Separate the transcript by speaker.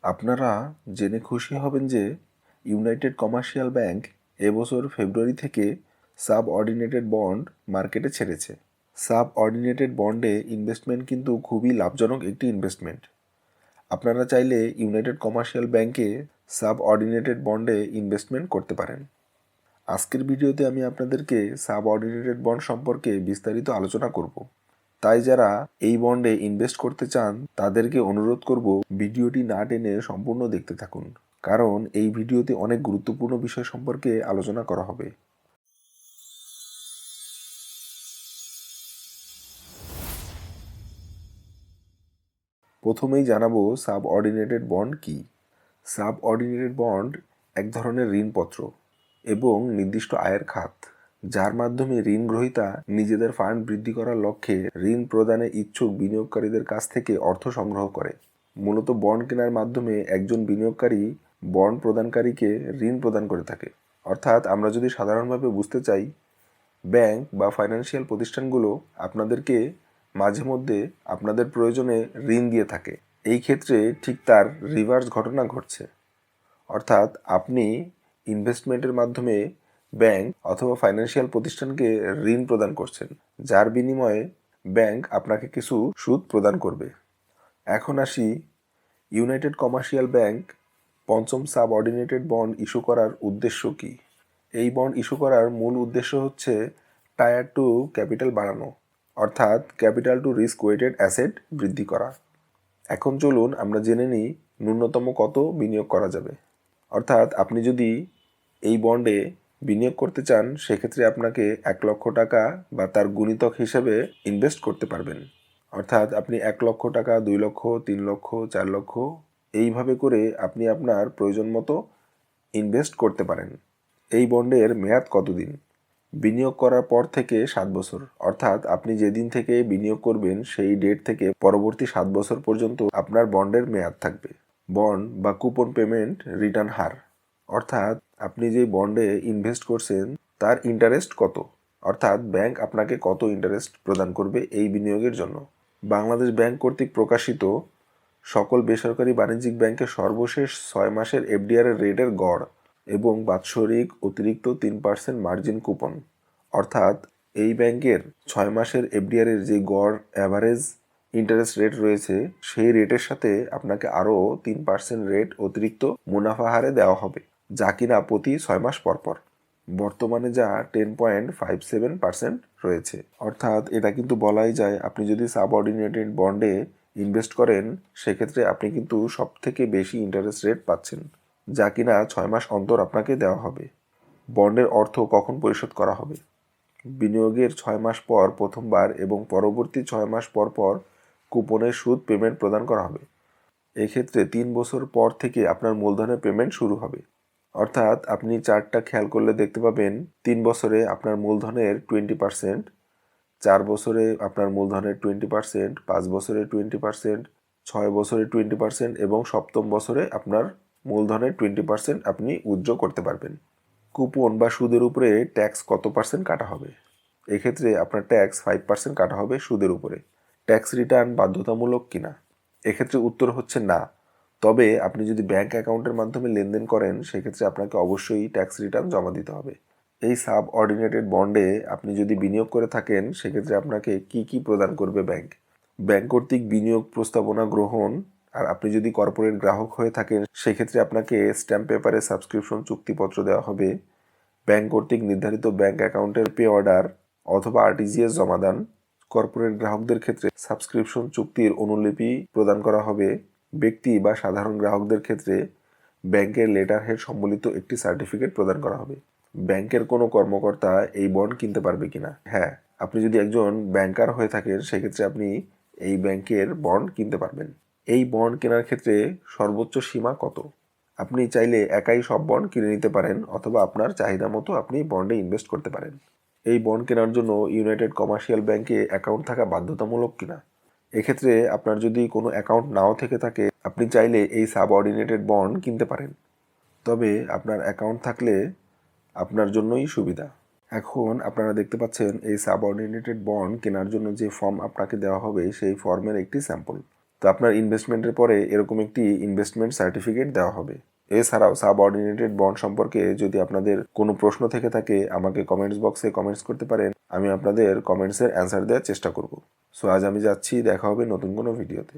Speaker 1: আপনারা জেনে খুশি হবেন যে ইউনাইটেড কমার্শিয়াল ব্যাংক এবছর ফেব্রুয়ারি থেকে সাবঅর্ডিনেটেড বন্ড মার্কেটে ছেড়েছে। সাবঅর্ডিনেটেড বন্ডে ইনভেস্টমেন্ট কিন্তু খুবই লাভজনক একটি ইনভেস্টমেন্ট। আপনারা চাইলে ইউনাইটেড কমার্শিয়াল ব্যাংকে সাবঅর্ডিনেটেড বন্ডে ইনভেস্টমেন্ট করতে পারেন। আজকের ভিডিওতে আমি আপনাদেরকে সাবঅর্ডিনেটেড বন্ড সম্পর্কে বিস্তারিত আলোচনা করব। তাই যারা এই বন্ডে ইনভেস্ট করতে চান তাদেরকে অনুরোধ করব ভিডিওটি না টেনে সম্পূর্ণ দেখতে থাকুন, কারণ এই ভিডিওতে অনেক গুরুত্বপূর্ণ বিষয় সম্পর্কে আলোচনা করা হবে। প্রথমেই জানাবো সাবঅর্ডিনেটেড বন্ড কি। সাবঅর্ডিনেটেড বন্ড এক ধরনের ঋণপত্র এবং নির্দিষ্ট আয়ের খাত, যার মাধ্যমে ঋণ গ্রহীতা নিজেদের ফান্ড বৃদ্ধি করার লক্ষ্যে ঋণ প্রদানে ইচ্ছুক বিনিয়োগকারীদের কাছ থেকে অর্থ সংগ্রহ করে। মূলত বন্ড কেনার মাধ্যমে একজন বিনিয়োগকারী বন্ড প্রদানকারীকে ঋণ প্রদান করে থাকে। অর্থাৎ আমরা যদি সাধারণভাবে বুঝতে চাই, ব্যাংক বা ফাইন্যান্সিয়াল প্রতিষ্ঠানগুলো আপনাদেরকে মাঝে মধ্যে আপনাদের প্রয়োজনে ঋণ দিয়ে থাকে। এই ক্ষেত্রে ঠিক তার রিভার্স ঘটনা ঘটছে, অর্থাৎ আপনি ইনভেস্টমেন্টের মাধ্যমে ব্যাংক অথবা ফাইন্যান্সিয়াল প্রতিষ্ঠানকে ঋণ প্রদান করছেন, যার বিনিময়ে ব্যাংক আপনাকে কিছু সুদ প্রদান করবে। এখন আসি, ইউনাইটেড কমার্শিয়াল ব্যাংক পঞ্চম সাবঅর্ডিনেটেড বন্ড ইস্যু করার উদ্দেশ্য কী। এই বন্ড ইস্যু করার মূল উদ্দেশ্য হচ্ছে টায়ার টু ক্যাপিটাল বাড়ানো, অর্থাৎ capital to risk weighted asset বৃদ্ধি করা। এখন চলুন আমরা জেনে নিই ন্যূনতম কত বিনিয়োগ করা যাবে। অর্থাৎ আপনি যদি এই বন্ডে বিনিয়োগ করতে চান, সেক্ষেত্রে আপনাকে 1,00,000 টাকা বা তার গুণিতক হিসেবে ইনভেস্ট করতে পারবেন। অর্থাৎ আপনি 1,00,000 টাকা, 2 লক্ষ, 3 লক্ষ, 4 লক্ষ এইভাবে করে আপনি আপনার প্রয়োজন মতো ইনভেস্ট করতে পারেন। এই বন্ডের মেয়াদ কতদিন? বিনিয়োগ করার পর থেকে 7 বছর, অর্থাৎ আপনি যেদিন থেকে বিনিয়োগ করবেন সেই ডেট থেকে পরবর্তী 7 বছর পর্যন্ত আপনার বন্ডের মেয়াদ থাকবে। বন্ড বা কুপন পেমেন্ট রিটার্ন হার, অর্থাৎ আপনি যে বন্ডে ইনভেস্ট করছেন তার ইন্টারেস্ট কত, অর্থাৎ ব্যাংক আপনাকে কত ইন্টারেস্ট প্রদান করবে এই বিনিয়োগের জন্য। বাংলাদেশ ব্যাংক কর্তৃক প্রকাশিত সকল বেসরকারি বাণিজ্যিক ব্যাংকের সর্বশেষ 6 মাসের এফডিআর এর রেটের গড় এবং বাৎসরিক অতিরিক্ত 3% মার্জিন কুপন, অর্থাৎ এই ব্যাংকের 6 মাসের এফডিআর এর যে গড় অ্যাভারেজ ইন্টারেস্ট রেট রয়েছে সেই রেটের সাথে আপনাকে আরও 3% রেট অতিরিক্ত মুনাফা হারে দেওয়া হবে, যা কিনা প্রতি 6 মাস পর পর। বর্তমানে যা 10.57% রয়েছে। অর্থাৎ এটা কিন্তু বলাই যায়, আপনি যদি সাবঅর্ডিনেটেড বন্ডে ইনভেস্ট করেন সেক্ষেত্রে আপনি কিন্তু সব থেকে বেশি ইন্টারেস্ট রেট পাচ্ছেন, যা কিনা 6 মাস অন্তর আপনাকে দেওয়া হবে। বন্ডের অর্থ কখন পরিশোধ করা হবে? বিনিয়োগের 6 মাস পর প্রথমবার এবং পরবর্তী 6 মাস পর পর কুপনের সুদ পেমেন্ট প্রদান করা হবে। এক্ষেত্রে 3 বছর পর থেকে আপনার মূলধনের পেমেন্ট শুরু হবে। অর্থাৎ আপনি চার্টটা খেয়াল করলে দেখতে পাবেন 3 বছরে আপনার মূলধনের 20%, 4 বছরে আপনার মূলধনের 20%, 5 বছরে 20%, 6 বছরে 20% এবং সপ্তম বছরে আপনার মূলধনের 20% আপনি উইথড্র করতে পারবেন। কুপন বা সুদের উপরে ট্যাক্স কত পার্সেন্ট কাটা হবে? এক্ষেত্রে আপনার ট্যাক্স 5% কাটা হবে সুদের উপরে। ট্যাক্স রিটার্ন বাধ্যতামূলক কিনা? এক্ষেত্রে উত্তর হচ্ছে না, তবে আপনি যদি ব্যাংক অ্যাকাউন্টের মাধ্যমে লেনদেন করেন সেক্ষেত্রে আপনাকে অবশ্যই ট্যাক্স রিটার্ন জমা দিতে হবে। এই সাবঅর্ডিনেটেড বন্ডে আপনি যদি বিনিয়োগ করে থাকেন সেক্ষেত্রে আপনাকে কি কি প্রদান করবে ব্যাংক? ব্যাংক কর্তৃক বিনিয়োগ প্রস্তাবনা গ্রহণ, আর আপনি যদি কর্পোরেট গ্রাহক হয়ে থাকেন সেক্ষেত্রে আপনাকে স্ট্যাম্প পেপারে সাবস্ক্রিপশন চুক্তিপত্র দেওয়া হবে। ব্যাংক কর্তৃক নির্ধারিত ব্যাংক অ্যাকাউন্টের পে অর্ডার অথবা আরটিজিএস জমাদান। কর্পোরেট গ্রাহকদের ক্ষেত্রে সাবস্ক্রিপশন চুক্তির অনুলিপি প্রদান করা হবে। ব্যক্তি বা সাধারণ গ্রাহকদের ক্ষেত্রে ব্যাংকের লেটার হেড সম্বলিত একটি সার্টিফিকেট প্রদান করা হবে। ব্যাংকের কোনো কর্মকর্তা এই বন্ড কিনতে পারবে কিনা? হ্যাঁ, আপনি যদি একজন ব্যাংকার হয়ে থাকেন সেক্ষেত্রে আপনি এই ব্যাংকের বন্ড কিনতে পারবেন। এই বন্ড কেনার ক্ষেত্রে সর্বোচ্চ সীমা কত? আপনি চাইলে একাই সব বন্ড কিনে নিতে পারেন অথবা আপনার চাহিদা মতো আপনি বন্ডে ইনভেস্ট করতে পারেন। এই বন্ড কেনার জন্য ইউনাইটেড কমার্শিয়াল ব্যাংকে অ্যাকাউন্ট থাকা বাধ্যতামূলক কিনা? এক্ষেত্রে আপনার যদি কোনো অ্যাকাউন্ট নাও থেকে থাকে আপনি চাইলে এই সাবঅর্ডিনেটেড বন্ড কিনতে পারেন, তবে আপনার অ্যাকাউন্ট থাকলে আপনার জন্যই সুবিধা। এখন আপনারা দেখতে পাচ্ছেন এই সাবঅর্ডিনেটেড বন্ড কেনার জন্য যে ফর্ম আপনাকে দেওয়া হবে সেই ফর্মের একটি স্যাম্পল। তো আপনার ইনভেস্টমেন্টের পরে এরকম একটি ইনভেস্টমেন্ট সার্টিফিকেট দেওয়া হবে। এছাড়াও সাবঅর্ডিনেটেড বন্ড সম্পর্কে যদি আপনাদের কোনো প্রশ্ন থেকে থাকে আমাকে কমেন্টস বক্সে কমেন্টস করতে পারেন, আমি আপনাদের কমেন্টসের অ্যান্সার দেওয়ার চেষ্টা করব। সো আজ আমি যাচ্ছি, দেখা হবে নতুন কোনো ভিডিওতে।